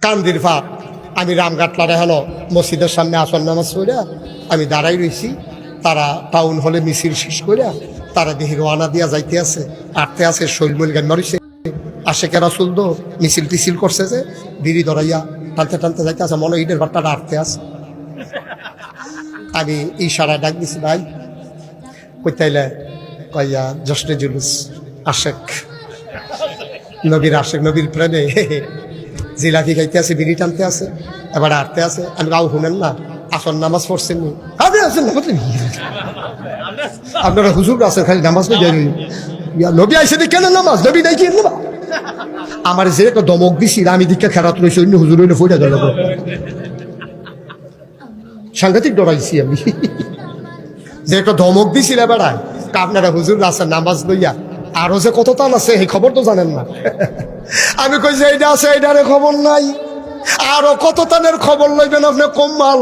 কান্দির ফা আমি রামঘাটলারে হলো মসজিদের সামনে আসর নামাজ পড়িয়া আমি দাঁড়াই রয়েছি। তারা টাউন হলে মিছিল শেষ করিয়া তারা দেখি রোয়ানা দিয়া যাইতে আছে, আটতে আছে, শৈলমৈল গান মারিছে। আশেকে রাসূল তো মিছিল টিছিল করছে যে বিড়ি ধরাইয়া টানতে টানতে যাইতে আছে, মনে ঈদের ভাতটা আটতে আছে। আমি ইশারায় ডাক দিছি, ভাই কইতাইলে কইয়া জশ্নে জুলুস আশেক নবীর আশেক নবীর প্রেমে জিলাপি খাইতে আছে, বিড়ি টানতে আছে, এবার আটতে আছে। আমি গাও শুনেন না আসর নামাজ পড়ছেন নি? আপনারা হুজুর আছেন খালি নামাজ পড়ে যাই, নবী আইসে কেন নামাজ নবী নাই কি না? আমার যে একটা দমক দিছি আমি দীক্ষা খেরাত রয়েছে, অন্য হুজুর হইলে ফইরা গেল, সাংঘাতিক ডরাইছি আমি। যে একটা ধমক দিছিল বেড়ায় আপনারা হুজুর আছেন নামাজ লইয়া, আরো যে কত তান আছে এই খবর তো জানেন না। আমি কই যে এইটা আছে এইটারে খবর নাই, আরো কত তানের খবর লইবেন আপনি কম মাল।